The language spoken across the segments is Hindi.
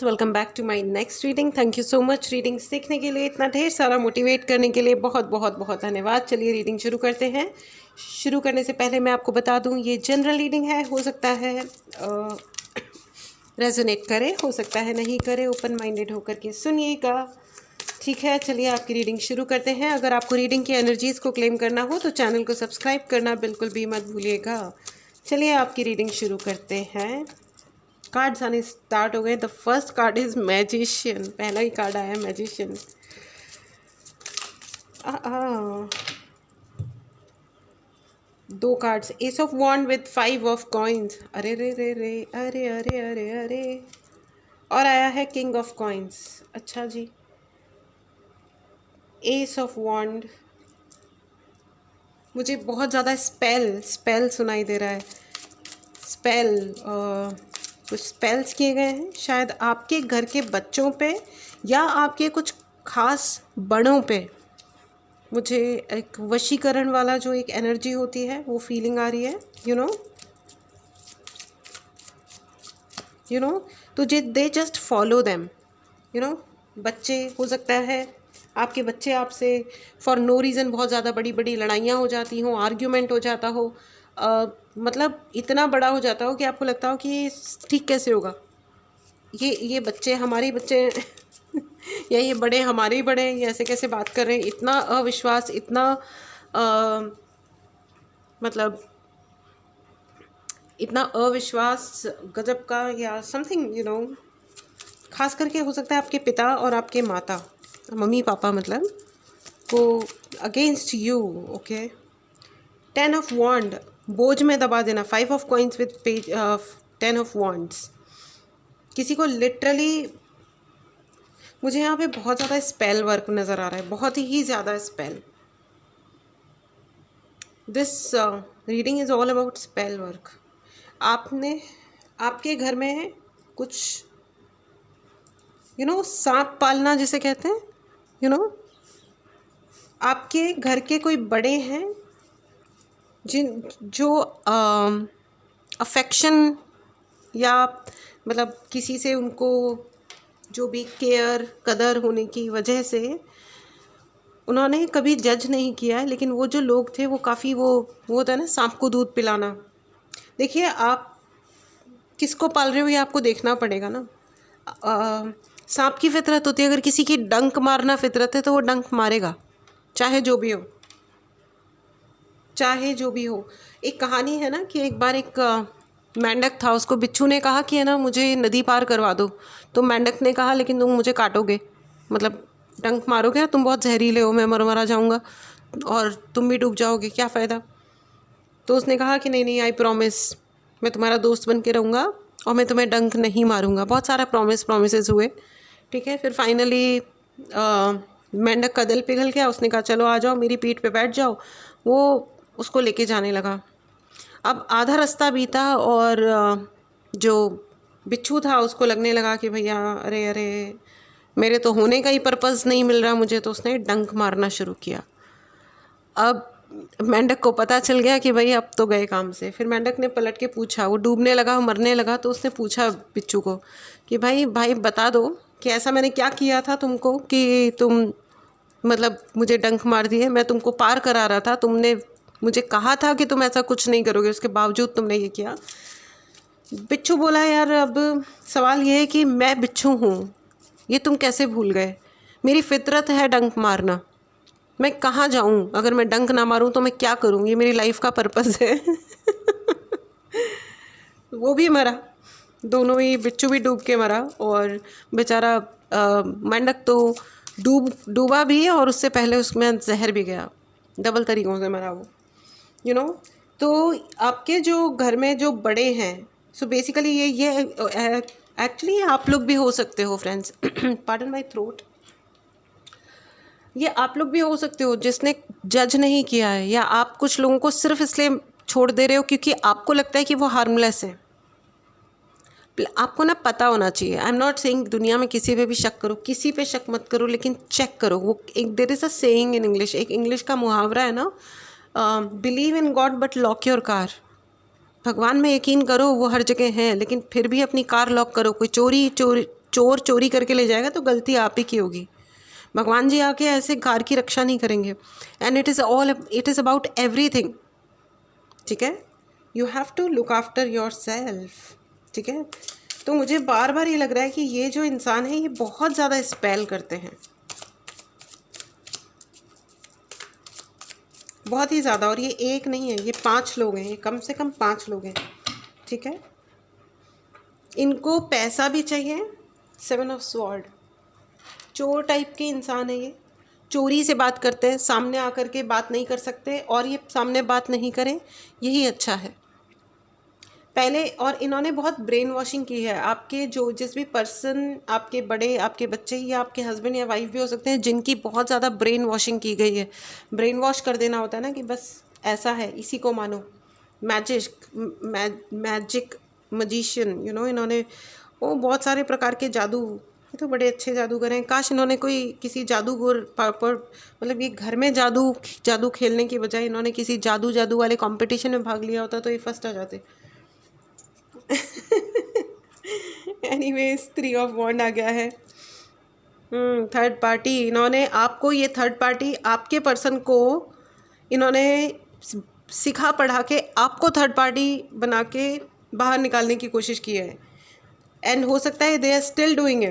Welcome back to my next reading. Thank you so much reading सीखने के लिए, इतना ढेर सारा मोटिवेट करने के लिए बहुत बहुत बहुत धन्यवाद। चलिए रीडिंग शुरू करते हैं। शुरू करने से पहले मैं आपको बता दूं, ये जनरल रीडिंग है, हो सकता है रेजोनेट करे, हो सकता है नहीं करे। ओपन माइंडेड होकर के सुनिएगा, ठीक है। चलिए आपकी रीडिंग शुरू करते हैं। अगर आपको रीडिंग की एनर्जीज़ को क्लेम करना हो तो चैनल को सब्सक्राइब करना बिल्कुल भी मत भूलिएगा। चलिए आपकी रीडिंग शुरू करते हैं। कार्ड्स आने स्टार्ट हो गए। The first card is magician, पहला ही कार्ड आया मैजिशियन। दो cards, ace of wand with 5 of coins. अरे रे रे रे, अरे अरे अरे अरे। और आया है किंग ऑफ कॉइन्स। अच्छा जी, एस ऑफ वॉन्ड। मुझे बहुत ज़्यादा स्पेल सुनाई दे रहा है। स्पेल, कुछ स्पेल्स किए गए हैं शायद आपके घर के बच्चों पे या आपके कुछ खास बड़ों पे। मुझे एक वशीकरण वाला जो एक एनर्जी होती है वो फीलिंग आ रही है। यू नो तो दे जस्ट फॉलो देम। बच्चे, हो सकता है आपके बच्चे आपसे फॉर नो रीज़न बहुत ज़्यादा बड़ी बड़ी लड़ाइयाँ हो जाती हों, आर्ग्यूमेंट हो जाता हो, मतलब इतना बड़ा हो जाता हो कि आपको लगता हो कि ये ठीक कैसे होगा। ये बच्चे हमारे बच्चे या ये बड़े हमारे ही बड़े हैं, ये ऐसे कैसे बात कर रहे हैं। इतना अविश्वास, इतना मतलब इतना अविश्वास गजब का, या समथिंग खास करके हो सकता है आपके पिता और आपके माता, मम्मी पापा मतलब, को अगेंस्ट यू। ओके, 10 ऑफ वॉन्ड, बोझ में दबा देना। 5 of coins with page 10 of wands. किसी को लिटरली, मुझे यहाँ पे बहुत ज़्यादा स्पेल वर्क नज़र आ रहा है, बहुत ही ज़्यादा spell. This reading is all about spell work. आपके घर में कुछ सांप पालना जिसे कहते हैं, आपके घर के कोई बड़े हैं जो अफेक्शन या मतलब किसी से उनको जो भी केयर कदर होने की वजह से उन्होंने कभी जज नहीं किया है, लेकिन वो जो लोग थे वो काफ़ी वो होता है ना, सांप को दूध पिलाना। देखिए, आप किसको पाल रहे हो ये आपको देखना पड़ेगा ना। सांप की फितरत होती है, अगर किसी की डंक मारना फितरत है तो वो डंक मारेगा, चाहे जो भी हो, चाहे जो भी हो। एक कहानी है ना कि एक बार एक मेंढक था, उसको बिच्छू ने कहा कि है ना मुझे नदी पार करवा दो। तो मेंढक ने कहा लेकिन तुम मुझे काटोगे, मतलब डंक मारोगे, तुम बहुत जहरीले हो, मैं मरा जाऊंगा और तुम भी डूब जाओगे, क्या फ़ायदा। तो उसने कहा कि नहीं नहीं, आई प्रॉमिस, मैं तुम्हारा दोस्त बन के रहूँगा और मैं तुम्हें डंक नहीं मारूंगा। बहुत सारा प्रोमिस हुए, ठीक है। फिर फाइनली मेंढक का दिल पिघल गया, उसने कहा चलो आ जाओ मेरी पीठ पे बैठ जाओ। वो उसको लेके जाने लगा। अब आधा रास्ता बीता और जो बिच्छू था उसको लगने लगा कि भैया अरे अरे, मेरे तो होने का ही पर्पज़ नहीं मिल रहा मुझे, तो उसने डंक मारना शुरू किया। अब मेंढक को पता चल गया कि भाई अब तो गए काम से। फिर मेंढक ने पलट के पूछा, वो डूबने लगा, मरने लगा, तो उसने पूछा बिच्छू को कि भाई बता दो कि ऐसा मैंने क्या किया था तुमको कि तुम मतलब मुझे डंक मार दिए। मैं तुमको पार करा रहा था, तुमने मुझे कहा था कि तुम ऐसा कुछ नहीं करोगे, उसके बावजूद तुमने ये किया। बिच्छू बोला यार, अब सवाल ये है कि मैं बिच्छू हूँ, ये तुम कैसे भूल गए। मेरी फितरत है डंक मारना, मैं कहाँ जाऊँ, अगर मैं डंक ना मारूँ तो मैं क्या करूँ, ये मेरी लाइफ का पर्पज़ है। वो भी मरा, दोनों ही, बिच्छू भी डूब के मरा और बेचारा मेंढक तो डूबा भी और उससे पहले उसमें जहर भी गया। डबल तरीक़ों से मरा वो। तो आपके जो घर में जो बड़े हैं, सो बेसिकली ये एक्चुअली आप लोग भी हो सकते हो फ्रेंड्स। Pardon my throat. ये आप लोग भी हो सकते हो जिसने जज नहीं किया है, या आप कुछ लोगों को सिर्फ इसलिए छोड़ दे रहे हो क्योंकि आपको लगता है कि वो हार्मलेस है। आपको ना पता होना चाहिए। आई एम नॉट सेइंग दुनिया में किसी पे भी शक करो, किसी पे शक मत करो, लेकिन चेक करो। वो एक there is a saying in English, एक इंग्लिश का मुहावरा है ना, believe in God but lock your car. भगवान में यकीन करो, वो हर जगह है, लेकिन फिर भी अपनी कार लॉक करो। कोई चोर चोरी करके ले जाएगा तो गलती आप ही की होगी। भगवान जी आके ऐसे घर की रक्षा नहीं करेंगे। And it is about everything, ठीक है। You have to look after your self, ठीक है। तो मुझे बार बार ये लग रहा है कि ये जो इंसान है ये बहुत ज़्यादा स्पेल करते हैं, बहुत ही ज़्यादा। और ये एक नहीं है, ये 5 लोग हैं, ये कम से कम 5 लोग हैं, ठीक है। इनको पैसा भी चाहिए। 7 ऑफ स्वॉर्ड, चोर टाइप के इंसान है ये, चोरी से बात करते हैं, सामने आकर के बात नहीं कर सकते, और ये सामने बात नहीं करें, यही अच्छा है पहले। और इन्होंने बहुत ब्रेन वॉशिंग की है आपके, जो जिस भी पर्सन, आपके बड़े, आपके बच्चे या आपके हस्बैंड या वाइफ भी हो सकते हैं, जिनकी बहुत ज़्यादा ब्रेन वॉशिंग की गई है। ब्रेन वॉश कर देना होता है ना कि बस ऐसा है, इसी को मानो। मैजिक मजिशियन, इन्होंने वो बहुत सारे प्रकार के जादू, ये तो बड़े अच्छे जादूगर हैं। काश इन्होंने कोई किसी जादूगर पर मतलब ये घर में जादू खेलने की बजाय इन्होंने किसी जादू वाले कंपटीशन में भाग लिया होता तो ये फर्स्ट आ जाते। एनीवेज 3 ऑफ वॉन्ड आ गया है। थर्ड पार्टी, इन्होंने आपको, ये थर्ड पार्टी आपके पर्सन को इन्होंने सिखा पढ़ा के आपको थर्ड पार्टी बना के बाहर निकालने की कोशिश की है। एंड हो सकता है they are still doing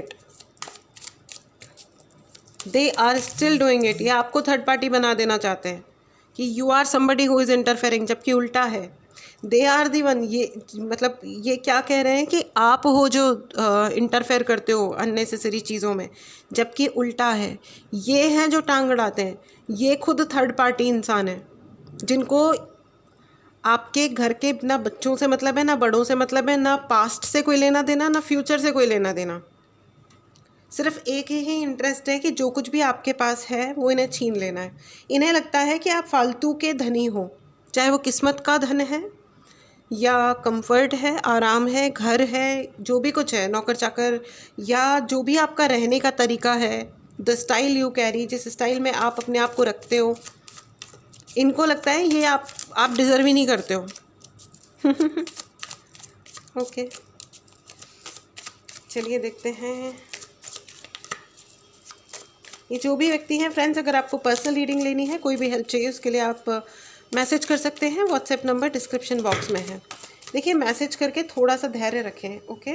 it, ये आपको थर्ड पार्टी बना देना चाहते हैं कि you are somebody who is interfering, जबकि उल्टा है। दे आर दी वन, ये मतलब ये क्या कह रहे हैं कि आप हो जो इंटरफेयर करते हो अननेसेसरी चीज़ों में, जबकि उल्टा है। ये हैं जो टांग अड़ाते हैं, ये खुद थर्ड पार्टी इंसान है, जिनको आपके घर के ना बच्चों से मतलब है, ना बड़ों से मतलब है, ना पास्ट से कोई लेना देना, ना फ्यूचर से कोई लेना देना। सिर्फ एक ही इंटरेस्ट है कि जो कुछ भी आपके पास है वो इन्हें छीन लेना है। इन्हें लगता है कि आप फालतू के धनी हो, चाहे वो किस्मत का धन है या कंफर्ट है, आराम है, घर है, जो भी कुछ है, नौकर चाकर, या जो भी आपका रहने का तरीका है, द स्टाइल यू कैरी, जिस स्टाइल में आप अपने आप को रखते हो, इनको लगता है ये आप डिज़र्व ही नहीं करते हो। ओके, चलिए देखते हैं। ये जो भी व्यक्ति हैं फ्रेंड्स, अगर आपको पर्सनल रीडिंग लेनी है, कोई भी हेल्प चाहिए, उसके लिए आप मैसेज कर सकते हैं। व्हाट्सएप नंबर डिस्क्रिप्शन बॉक्स में है। देखिए, मैसेज करके थोड़ा सा धैर्य रखें, ओके।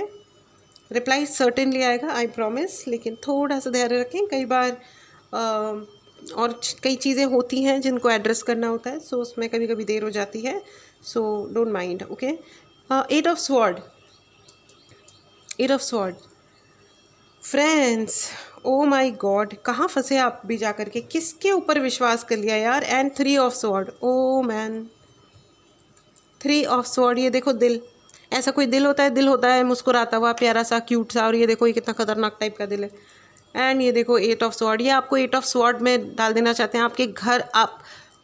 रिप्लाई सर्टेनली आएगा, आई प्रॉमिस, लेकिन थोड़ा सा धैर्य रखें। कई बार और कई चीज़ें होती हैं जिनको एड्रेस करना होता है, सो उसमें कभी कभी देर हो जाती है, so don't mind, okay. 8 of sword friends, oh my God, कहाँ फंसे आप भी जा करके, किसके ऊपर विश्वास कर लिया यार। And 3 of sword, oh man, 3 of sword. ये देखो दिल, ऐसा कोई दिल होता है मुस्कुराता हुआ, प्यारा सा, क्यूट सा, और ये देखो ये कितना खतरनाक टाइप का दिल है। एंड ये देखो 8 ऑफ स्वॉर्ड, ये आपको 8 ऑफ स्वॉर्ड में डाल देना चाहते हैं आपके घर। आप,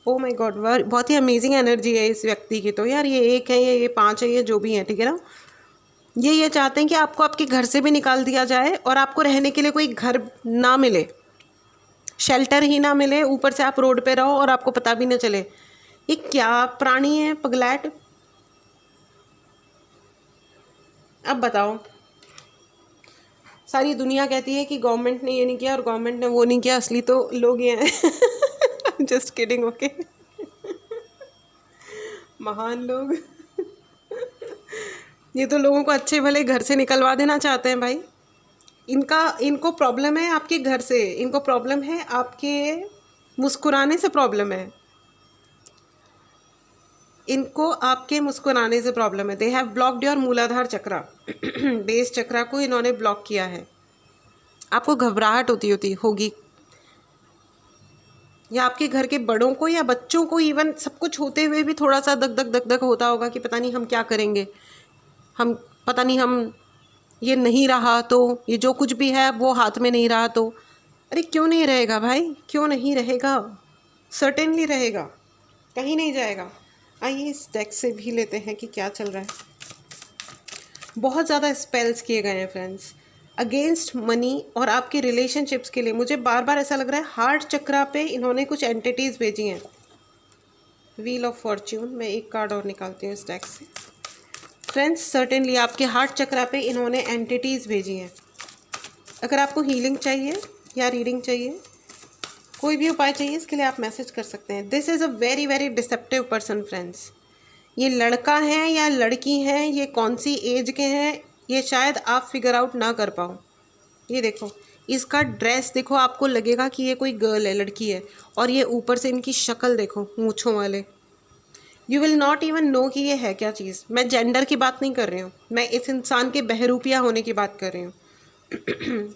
ओ माई गॉड, बहुत ही अमेजिंग एनर्जी है इस व्यक्ति की। तो यार ये 1 है, ये 5 है, ये जो भी है, ठीक है ना। ये चाहते हैं कि आपको आपके घर से भी निकाल दिया जाए और आपको रहने के लिए कोई घर ना मिले, शेल्टर ही ना मिले, ऊपर से आप रोड पे रहो और आपको पता भी ना चले। ये क्या प्राणी है पगलैट, अब बताओ। सारी दुनिया कहती है कि गवर्नमेंट ने ये नहीं किया और गवर्नमेंट ने वो नहीं किया, असली तो लोग ये हैं। Just kidding, okay. महान लोग। ये तो लोगों को अच्छे भले घर से निकलवा देना चाहते हैं भाई। इनको प्रॉब्लम है आपके घर से, इनको प्रॉब्लम है आपके मुस्कुराने से, प्रॉब्लम है इनको आपके मुस्कुराने से प्रॉब्लम है। दे हैव ब्लॉक्ड योर मूलाधार चक्रा, बेस चक्रा को इन्होंने ब्लॉक किया है। आपको घबराहट होगी, या आपके घर के बड़ों को या बच्चों को, इवन सब कुछ होते हुए भी थोड़ा सा दग दग होता होगा कि पता नहीं हम क्या करेंगे, हम ये नहीं रहा तो, ये जो कुछ भी है वो हाथ में नहीं रहा तो। अरे क्यों नहीं रहेगा भाई, क्यों नहीं रहेगा, सर्टेनली रहेगा, कहीं नहीं जाएगा। आइए इस डेक से भी लेते हैं कि क्या चल रहा है। बहुत ज़्यादा स्पेल्स किए गए हैं फ्रेंड्स अगेंस्ट मनी और आपके रिलेशनशिप्स के लिए। मुझे बार बार ऐसा लग रहा है हार्ट चक्रा पे इन्होंने कुछ एंटिटीज़ भेजी हैं। व्हील ऑफ फॉर्च्यून, मैं एक कार्ड और निकालती हूँ इस डेक से। फ्रेंड्स, सर्टेनली आपके हार्ट चक्रा पे इन्होंने एंटिटीज़ भेजी हैं। अगर आपको हीलिंग चाहिए या रीडिंग चाहिए, कोई भी उपाय चाहिए, इसके लिए आप मैसेज कर सकते हैं। This is a very very deceptive person friends. ये लड़का है या लड़की है, ये कौन सी एज के हैं, ये शायद आप फिगर आउट ना कर पाओ। ये देखो, इसका ड्रेस देखो, आपको लगेगा कि ये कोई गर्ल है, लड़की है, और ये ऊपर से इनकी शक्ल देखो, मूँछों वाले। You will not even know कि ये है क्या चीज़। मैं जेंडर की बात नहीं कर रही हूँ, मैं इस इंसान के बहरूपिया होने की बात कर रही हूँ।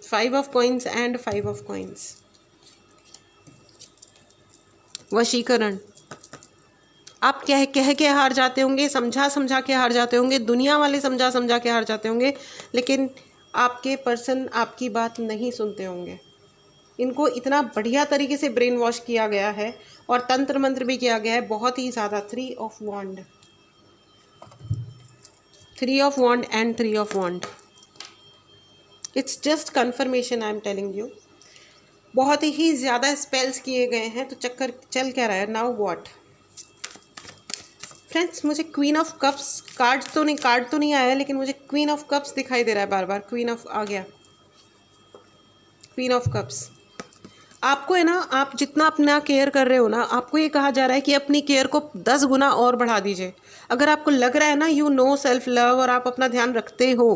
5 of coins and 5 of coins. वशीकरण। आप कह कह के हार जाते होंगे, समझा समझा के हार जाते होंगे, दुनिया वाले समझा समझा के हार जाते होंगे, लेकिन आपके पर्सन आपकी बात नहीं सुनते होंगे। इनको इतना बढ़िया तरीके से ब्रेन वॉश किया गया है और तंत्र मंत्र भी किया गया है, बहुत ही ज़्यादा। 3 of wand, 3 of wand and 3 of wand. It's just confirmation, I am telling you. बहुत ही ज़्यादा स्पेल्स किए गए हैं, तो चक्कर चल क्या रहा है। नाउ व्हाट फ्रेंड्स, मुझे क्वीन ऑफ कप्स कार्ड तो नहीं आया, लेकिन मुझे क्वीन ऑफ कप्स दिखाई दे रहा है बार बार। क्वीन ऑफ आ गया, क्वीन ऑफ कप्स। आपको है ना, आप जितना अपना केयर कर रहे हो ना, आपको ये कहा जा रहा है कि अपनी केयर को 10 गुना और बढ़ा दीजिए। अगर आपको लग रहा है ना यू नो सेल्फ लव और आप अपना ध्यान रखते हो,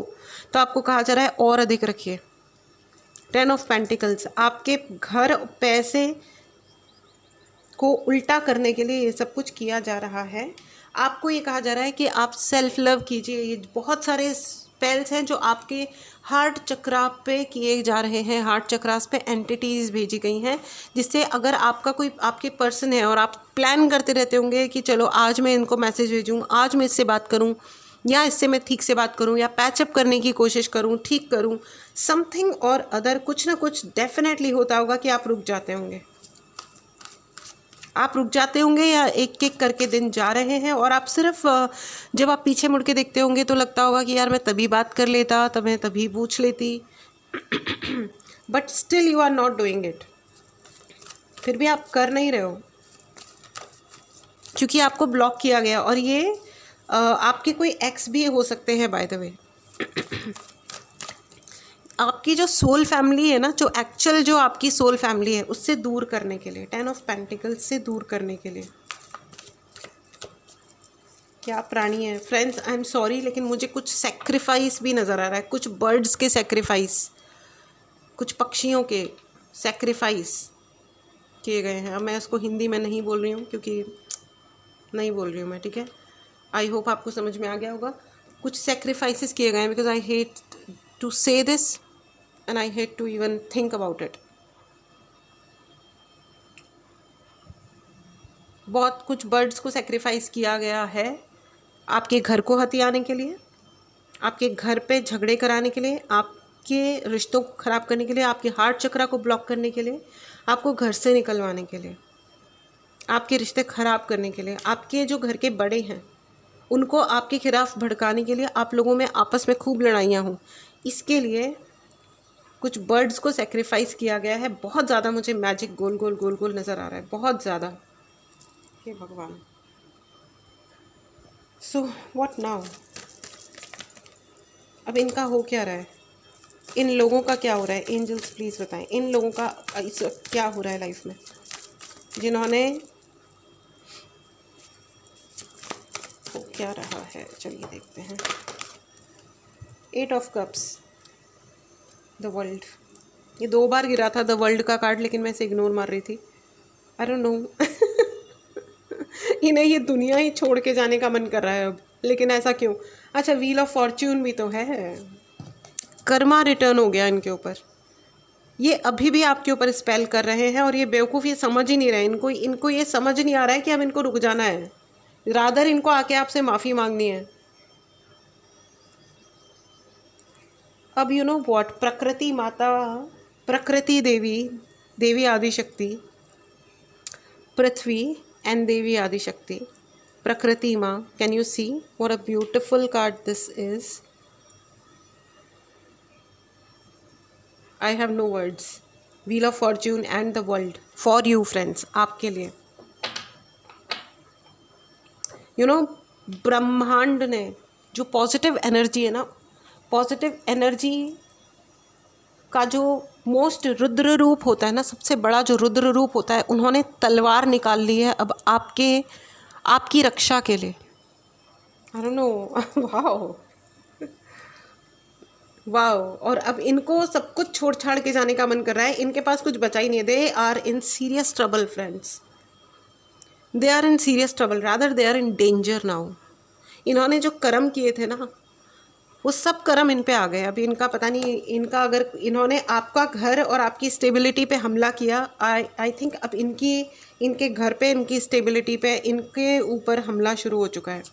तो आपको कहा जा रहा है और अधिक रखिए। 10 ऑफ पेंटिकल्स। आपके घर पैसे को उल्टा करने के लिए ये सब कुछ किया जा रहा है। आपको ये कहा जा रहा है कि आप सेल्फ लव कीजिए। ये बहुत सारे स्पेल्स हैं जो आपके हार्ट चक्रा पे किए जा रहे हैं। हार्ट चक्रास पे एंटिटीज़ भेजी गई हैं, जिससे अगर आपका कोई आपके पर्सन है और आप प्लान करते रहते होंगे कि चलो आज मैं इनको मैसेज भेजूँ, आज मैं इससे बात करूँ, या इससे मैं ठीक से बात करूँ, या पैचअप करने की कोशिश करूँ, ठीक करूँ, समथिंग और अदर, कुछ ना कुछ डेफिनेटली होता होगा कि आप रुक जाते होंगे। आप रुक जाते होंगे या एक एक करके दिन जा रहे हैं, और आप सिर्फ जब आप पीछे मुड़ के देखते होंगे तो लगता होगा कि यार मैं तभी बात कर लेता, तब मैं तभी पूछ लेती। But still you are not doing it. फिर भी आप कर नहीं रहे हो, क्योंकि आपको ब्लॉक किया गया। और ये आपके कोई एक्स भी हो सकते हैं बाय द वे। आपकी जो सोल फैमिली है ना, जो एक्चुअल जो आपकी सोल फैमिली है, उससे दूर करने के लिए, 10 ऑफ पेंटिकल्स से दूर करने के लिए। क्या प्राणी है फ्रेंड्स, आई एम सॉरी, लेकिन मुझे कुछ सेक्रीफाइस भी नज़र आ रहा है। कुछ बर्ड्स के सेक्रीफाइस, कुछ पक्षियों के सेक्रीफाइस किए गए हैं। अब मैं इसको हिंदी में नहीं बोल रही हूँ, क्योंकि नहीं बोल रही हूँ मैं, ठीक है। आई होप आपको समझ में आ गया होगा। कुछ सेक्रीफाइसेस किए गए हैं, बिकॉज आई हेट टू से this and I hate to even think about it. बहुत कुछ बर्ड्स को सेक्रीफाइस किया गया है आपके घर को हथियाने के लिए, आपके घर पे झगड़े कराने के लिए, आपके रिश्तों को ख़राब करने के लिए, आपके हार्ट चक्रा को ब्लॉक करने के लिए, आपको घर से निकलवाने के लिए, आपके रिश्ते ख़राब करने के लिए, आपके जो घर के बड़े हैं उनको आपके खिलाफ भड़काने के लिए, आप लोगों में आपस में खूब लड़ाइयाँ हों, इसके लिए कुछ बर्ड्स को सेक्रीफाइस किया गया है। बहुत ज़्यादा मुझे मैजिक गोल गोल गोल गोल नज़र आ रहा है, बहुत ज़्यादा। हे भगवान। So what now? अब इनका हो क्या रहा है? इन लोगों का क्या हो रहा है? एंजल्स प्लीज़ बताएं, इन लोगों का क्या हो रहा है लाइफ में, जिन्होंने हो क्या रहा है? चलिए देखते हैं। 8 ऑफ कप्स, द वर्ल्ड। ये 2 बार गिरा था द वर्ल्ड का कार्ड, लेकिन मैं इसे इग्नोर मार रही थी। I don't know. इन्हें ये दुनिया ही छोड़ के जाने का मन कर रहा है अब, लेकिन ऐसा क्यों? अच्छा, व्हील ऑफ फॉर्च्यून भी तो है। कर्मा रिटर्न हो गया इनके ऊपर। ये अभी भी आपके ऊपर स्पेल कर रहे हैं, और ये बेवकूफ़ ये समझ ही नहीं रहे। इनको ये समझ नहीं आ रहा है कि अब इनको रुक जाना है। रादर इनको आके आपसे माफ़ी मांगनी है। अब यू नो व्हाट, प्रकृति माता, प्रकृति देवी, देवी आदिशक्ति, पृथ्वी एंड देवी आदिशक्ति, प्रकृति माँ। Can you see what a beautiful card this is? I have no words. Wheel of fortune and the world for you friends, आपके लिए। यू नो, ब्रह्मांड ने जो पॉजिटिव एनर्जी है ना, पॉजिटिव एनर्जी का जो मोस्ट रुद्र रूप होता है ना, सबसे बड़ा जो रुद्र रूप होता है, उन्होंने तलवार निकाल ली है अब आपकी रक्षा के लिए। I don't know, wow wow. और अब इनको सब कुछ छोड़ छाड़ के जाने का मन कर रहा है, इनके पास कुछ बचा ही नहीं है। They are in serious trouble friends, they are in serious trouble, rather they are in danger now. इन्होंने जो कर्म किए थे ना, वो सब कर्म इन पे आ गए। अभी इनका पता नहीं, इनका अगर इन्होंने आपका घर और आपकी स्टेबिलिटी पे हमला किया, आई थिंक अब इनके घर पे, इनकी स्टेबिलिटी पे, इनके ऊपर हमला शुरू हो चुका है।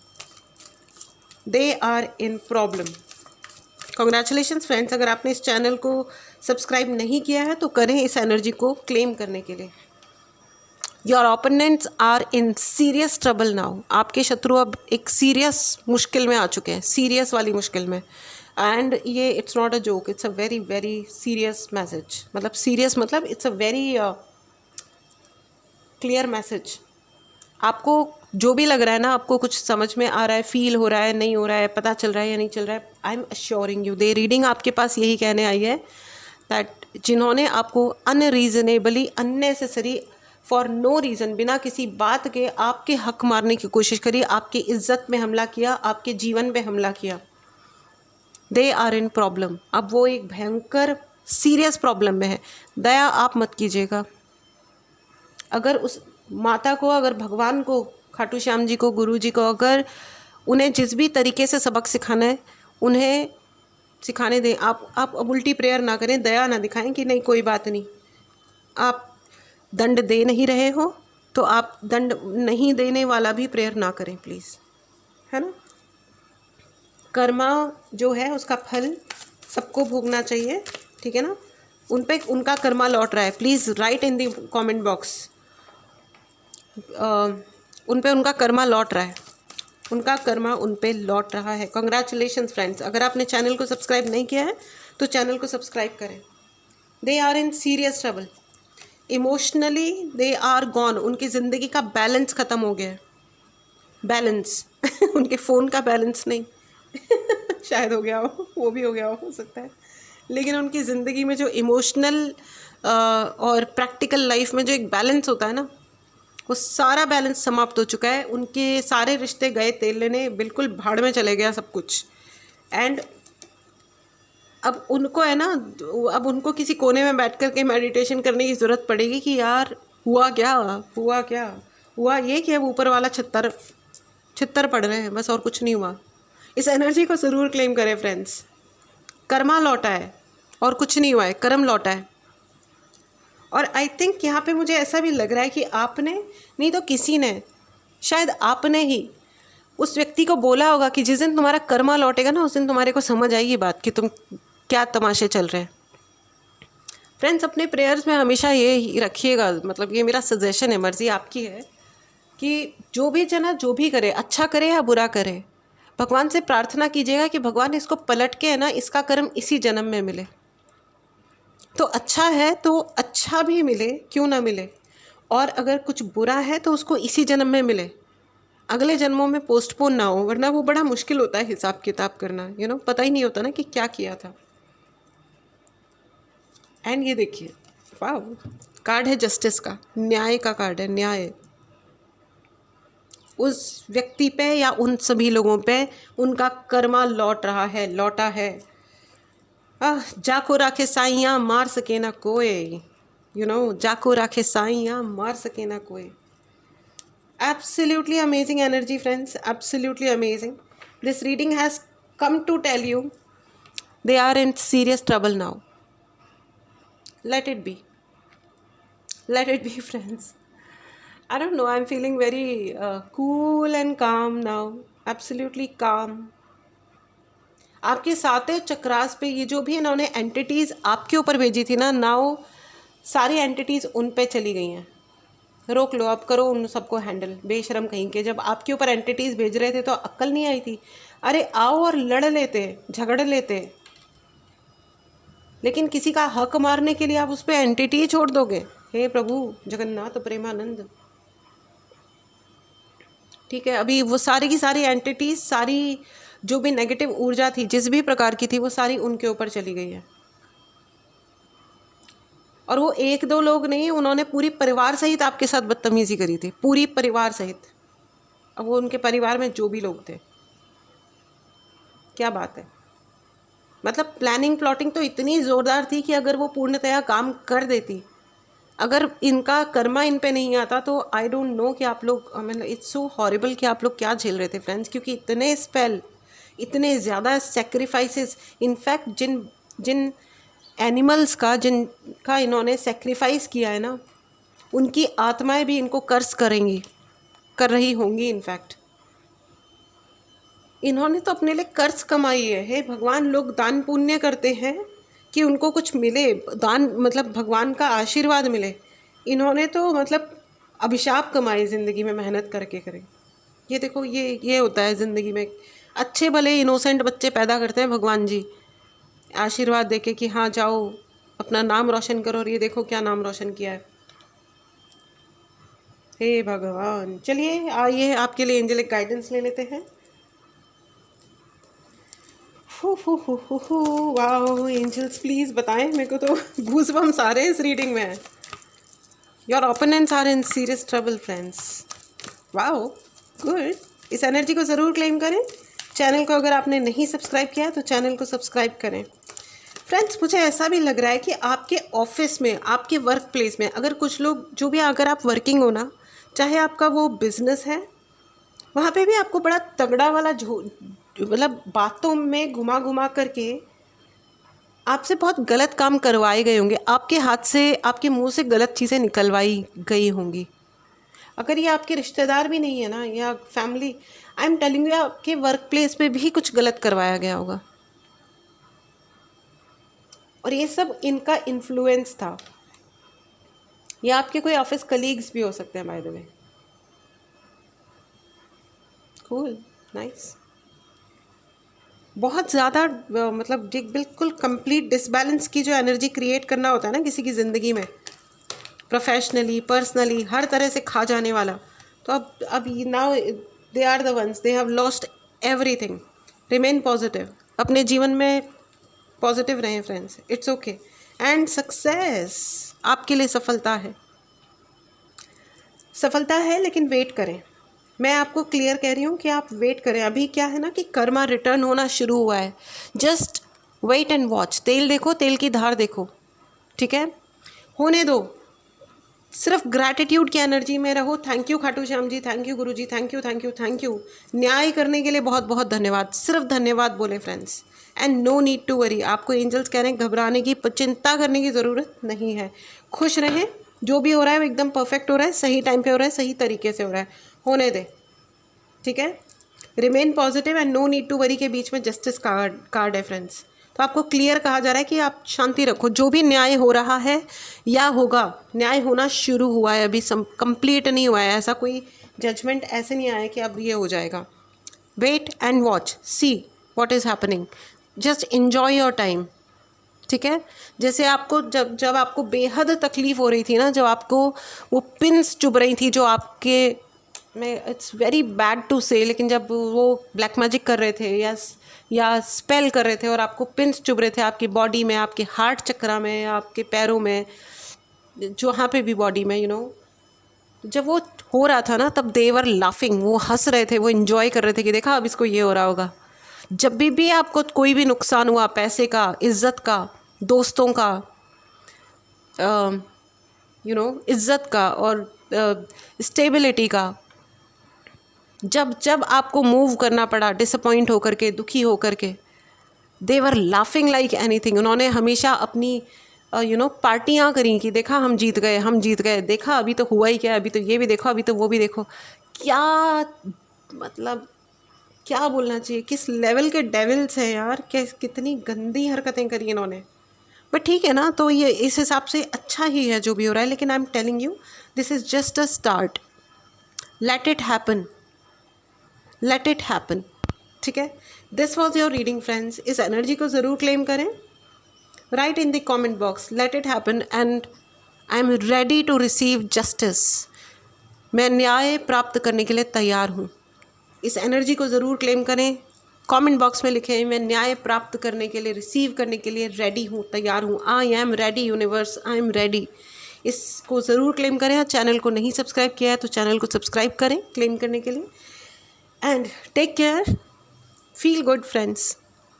They are in problem. Congratulations friends, अगर आपने इस चैनल को सब्सक्राइब नहीं किया है तो करें इस एनर्जी को क्लेम करने के लिए। Your opponents are in serious trouble now. आपके शत्रु अब एक सीरियस मुश्किल में आ चुके हैं, सीरियस वाली मुश्किल में। एंड ये it's not a joke, it's a very very serious message. मतलब सीरियस मतलब it's a very clear message. आपको जो भी लग रहा है ना, आपको कुछ समझ में आ रहा है, फील हो रहा है, नहीं हो रहा है, पता चल रहा है या नहीं चल रहा है, I am assuring you, the reading आपके पास यही कहने आई है दैट जिन्होंने आपको unreasonably, unnecessary, for no reason, बिना किसी बात के आपके हक मारने की कोशिश करी, आपकी इज्जत में हमला किया, आपके जीवन पे हमला किया, दे आर इन प्रॉब्लम। अब वो एक भयंकर सीरियस प्रॉब्लम में है। दया आप मत कीजिएगा। अगर उस माता को, अगर भगवान को, खाटू श्याम जी को, गुरु जी को, अगर उन्हें जिस भी तरीके से सबक सिखाना है उन्हें सिखाने दें। आप उल्टी प्रेयर ना करें, दया ना दिखाएं कि नहीं कोई बात नहीं। आप दंड दे नहीं रहे हो तो आप दंड नहीं देने वाला भी प्रेयर ना करें प्लीज़, है ना। कर्मा जो है उसका फल सबको भोगना चाहिए, ठीक है ना। उन पे उनका कर्मा लौट रहा है। Please write in the comment box, उन पे उनका कर्मा लौट रहा है, उनका कर्मा उन पे लौट रहा है। Congratulations friends. अगर आपने चैनल को सब्सक्राइब नहीं किया है तो चैनल को सब्सक्राइब करें। They are in serious trouble, emotionally they are gone. उनकी ज़िंदगी का बैलेंस ख़त्म हो गया है, बैलेंस उनके फ़ोन का बैलेंस नहीं शायद हो गया हो, वो भी हो गया हो सकता है। लेकिन उनकी ज़िंदगी में जो इमोशनल और प्रैक्टिकल लाइफ में जो एक बैलेंस होता है ना, वो सारा बैलेंस समाप्त हो चुका है। उनके सारे रिश्ते गए तेल लेने, बिल्कुल भाड़ में चले गया सब कुछ। एंड अब उनको है ना, अब उनको किसी कोने में बैठ कर के मेडिटेशन करने की ज़रूरत पड़ेगी कि यार हुआ क्या, हुआ क्या, हुआ ये कि अब ऊपर वाला छित्तर पड़ रहे हैं, बस और कुछ नहीं हुआ। इस एनर्जी को ज़रूर क्लेम करें फ्रेंड्स। कर्मा लौटा है और कुछ नहीं हुआ है, कर्म लौटा है। और आई थिंक यहाँ पे मुझे ऐसा भी लग रहा है कि आपने नहीं तो किसी ने, शायद आपने ही उस व्यक्ति को बोला होगा कि जिस दिन तुम्हारा कर्मा लौटेगा ना, उस दिन तुम्हारे को समझ आएगी बात कि तुम क्या तमाशे चल रहे हैं। फ्रेंड्स, अपने प्रेयर्स में हमेशा ये रखिएगा, मतलब ये मेरा सजेशन है, मर्ज़ी आपकी है, कि जो भी जना जो भी करे, अच्छा करे या बुरा करे, भगवान से प्रार्थना कीजिएगा कि भगवान इसको पलट के है ना, इसका कर्म इसी जन्म में मिले। तो अच्छा है तो अच्छा भी मिले, क्यों ना मिले, और अगर कुछ बुरा है तो उसको इसी जन्म में मिले, अगले जन्मों में पोस्टपोन ना हो, वरना वो बड़ा मुश्किल होता है हिसाब किताब करना, पता ही नहीं होता ना कि क्या किया था। एंड ये देखिए, वाह, कार्ड है जस्टिस का, न्याय का कार्ड है, न्याय। उस व्यक्ति पे या उन सभी लोगों पे उनका कर्मा लौट रहा है, लौटा है। जाको राखे साइयाँ मार सके ना कोई, जाको राखे साइयाँ मार सके ना कोई। Absolutely amazing energy friends, absolutely amazing. This reading has come to tell you they are in serious trouble now. Let it be, let it be friends. I don't know, I'm feeling very cool and calm now, absolutely calm. आपके सातवें चक्रास पे ये जो भी इन्होंने एंटिटीज़ आपके ऊपर भेजी थी ना, नाउ सारी एंटिटीज़ उन पे चली गई हैं। रोक लो, अब करो उन सबको हैंडल। बेशरम कहीं के, जब आपके ऊपर एंटिटीज़ भेज रहे थे तो अक्ल नहीं आई थी? अरे आओ और लड़ लेते, झगड़ लेते, लेकिन किसी का हक मारने के लिए आप उस पर एंटिटी छोड़ दोगे? हे प्रभु जगन्नाथ प्रेमानंद। ठीक है, अभी वो सारी की सारी एंटिटीज, सारी जो भी नेगेटिव ऊर्जा थी, जिस भी प्रकार की थी, वो सारी उनके ऊपर चली गई है। और वो एक दो लोग नहीं, उन्होंने पूरी परिवार सहित आपके साथ बदतमीज़ी करी थी, पूरी परिवार सहित। अब वो उनके परिवार में जो भी लोग थे, क्या बात है। मतलब प्लानिंग प्लॉटिंग तो इतनी ज़ोरदार थी कि अगर वो पूर्णतया काम कर देती, अगर इनका कर्मा इन पे नहीं आता तो आई डोंट नो कि आप लोग, मतलब इट्स सो हॉरिबल कि आप लोग क्या झेल रहे थे फ्रेंड्स, क्योंकि इतने स्पेल, इतने ज़्यादा सेक्रीफाइसेस, इनफैक्ट जिन जिन एनिमल्स का जिनका इन्होंने सेक्रीफाइस किया है ना, उनकी आत्माएं भी इनको कर्स करेंगी, कर रही होंगी। इनफैक्ट इन्होंने तो अपने लिए कर्ज कमाई है। हे भगवान, लोग दान पुण्य करते हैं कि उनको कुछ मिले, दान मतलब भगवान का आशीर्वाद मिले। इन्होंने तो मतलब अभिशाप कमाए ज़िंदगी में, मेहनत करके करें। ये देखो, ये होता है ज़िंदगी में। अच्छे भले इनोसेंट बच्चे पैदा करते हैं भगवान जी, आशीर्वाद देके कि हाँ जाओ अपना नाम रोशन करो, और ये देखो क्या नाम रोशन किया है। हे भगवान, चलिए आइए आपके लिए एंजेलिक गाइडेंस ले लेते हैं। वाओ एंजल्स, प्लीज़ बताएं, मेरे को तो गूज़बम्स आ रहे हैं इस रीडिंग में। Your opponents are in serious trouble friends. Wow good, इस एनर्जी को ज़रूर क्लेम करें। चैनल को अगर आपने नहीं सब्सक्राइब किया तो चैनल को सब्सक्राइब करें। फ्रेंड्स, मुझे ऐसा भी लग रहा है कि आपके ऑफिस में, आपके वर्क प्लेस में, अगर कुछ लोग जो भी, अगर आप वर्किंग हो ना, चाहे आपका वो बिजनेस है, वहाँ पे भी आपको बड़ा तगड़ा वाला मतलब बातों में घुमा घुमा करके आपसे बहुत गलत काम करवाए गए होंगे, आपके हाथ से, आपके मुंह से गलत चीज़ें निकलवाई गई होंगी। अगर ये आपके रिश्तेदार भी नहीं है ना, या family, I am telling you, आपके वर्क प्लेस पे भी कुछ गलत करवाया गया होगा, और ये सब इनका इन्फ्लुएंस था। या आपके कोई ऑफिस कलीग्स भी हो सकते हैं, by the way. Cool, nice. बहुत ज़्यादा मतलब बिल्कुल कंप्लीट डिसबैलेंस की जो एनर्जी क्रिएट करना होता है ना किसी की ज़िंदगी में, प्रोफेशनली, पर्सनली, हर तरह से खा जाने वाला। तो अब now they are the ones, they have lost everything. Remain positive, अपने जीवन में पॉजिटिव रहें friends, it's okay. And success आपके लिए सफलता है, सफलता है, लेकिन वेट करें। मैं आपको क्लियर कह रही हूँ कि आप वेट करें। अभी क्या है ना कि कर्मा रिटर्न होना शुरू हुआ है। Just wait and watch. तेल देखो, तेल की धार देखो, ठीक है, होने दो। सिर्फ ग्रैटिट्यूड की एनर्जी में रहो। Thank you Khatu Shyam ji, thank you Guru ji, thank you thank you thank you. न्याय करने के लिए बहुत बहुत धन्यवाद। सिर्फ धन्यवाद बोले friends. And no need to worry. आपको एंजल्स कह रहे हैं घबराने की, चिंता करने की ज़रूरत नहीं है। खुश रहें, जो भी हो रहा है वो एकदम परफेक्ट हो रहा है, सही टाइम पे हो रहा है, सही तरीके से हो रहा है, होने दे, ठीक है। Remain positive and no need to worry के बीच में जस्टिस कार्ड है फ्रेंड्स। तो आपको क्लियर कहा जा रहा है कि आप शांति रखो। जो भी न्याय हो रहा है या होगा, न्याय होना शुरू हुआ है, अभी कंप्लीट नहीं हुआ है। ऐसा कोई जजमेंट ऐसे नहीं आया कि अब ये हो जाएगा। Wait and watch, see what is happening, just enjoy your time, ठीक है। जैसे आपको जब आपको बेहद तकलीफ़ हो रही थी ना, जब आपको वो पिन्स चुभ रही थी, जो आपके, मैं, इट्स वेरी बैड टू से, लेकिन जब वो ब्लैक मैजिक कर रहे थे या स्पेल कर रहे थे और आपको पिंस चुभ रहे थे आपकी बॉडी में, आपके हार्ट चक्रा में, आपके पैरों में, जहाँ पे भी बॉडी में, जब वो हो रहा था ना, तब देवर लाफिंग, वो हंस रहे थे, वो इन्जॉय कर रहे थे कि देखा अब इसको ये हो रहा होगा। जब भी आपको कोई भी नुकसान हुआ, पैसे का, इज्जत का, दोस्तों का, इज्जत का और स्टेबिलिटी का, जब आपको मूव करना पड़ा डिसअपॉइंट होकर के, दुखी होकर के, देवर लाफिंग लाइक एनीथिंग। उन्होंने हमेशा अपनी पार्टियाँ करी कि देखा हम जीत गए, हम जीत गए, देखा अभी तो हुआ ही क्या, अभी तो ये भी देखो, अभी तो वो भी देखो। क्या मतलब, क्या बोलना चाहिए, किस लेवल के डेविल्स हैं यार, कितनी गंदी हरकतें करी इन्होंने। बट ठीक है ना, तो ये इस हिसाब से अच्छा ही है जो भी हो रहा है। लेकिन I am telling you, this is just a start. Let it happen, let it happen, ठीक है। This was your reading friends. इस एनर्जी को ज़रूर क्लेम करें। Write in the comment box, let it happen and I am ready to receive justice. मैं न्याय प्राप्त करने के लिए तैयार हूँ। इस एनर्जी को ज़रूर क्लेम करें, कमेंट बॉक्स में लिखें, मैं न्याय प्राप्त करने के लिए, रिसीव करने के लिए रेडी हूँ, तैयार हूँ। आई am ready universe, I am ready. इसको ज़रूर क्लेम करें। चैनल को नहीं सब्सक्राइब किया है तो चैनल को सब्सक्राइब करें क्लेम करने के लिए। And take care, feel good friends,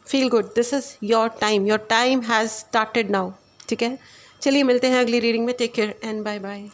feel good. This is your time has started now. ठीक है, चलिए मिलते हैं अगली रीडिंग में। Take care and bye bye.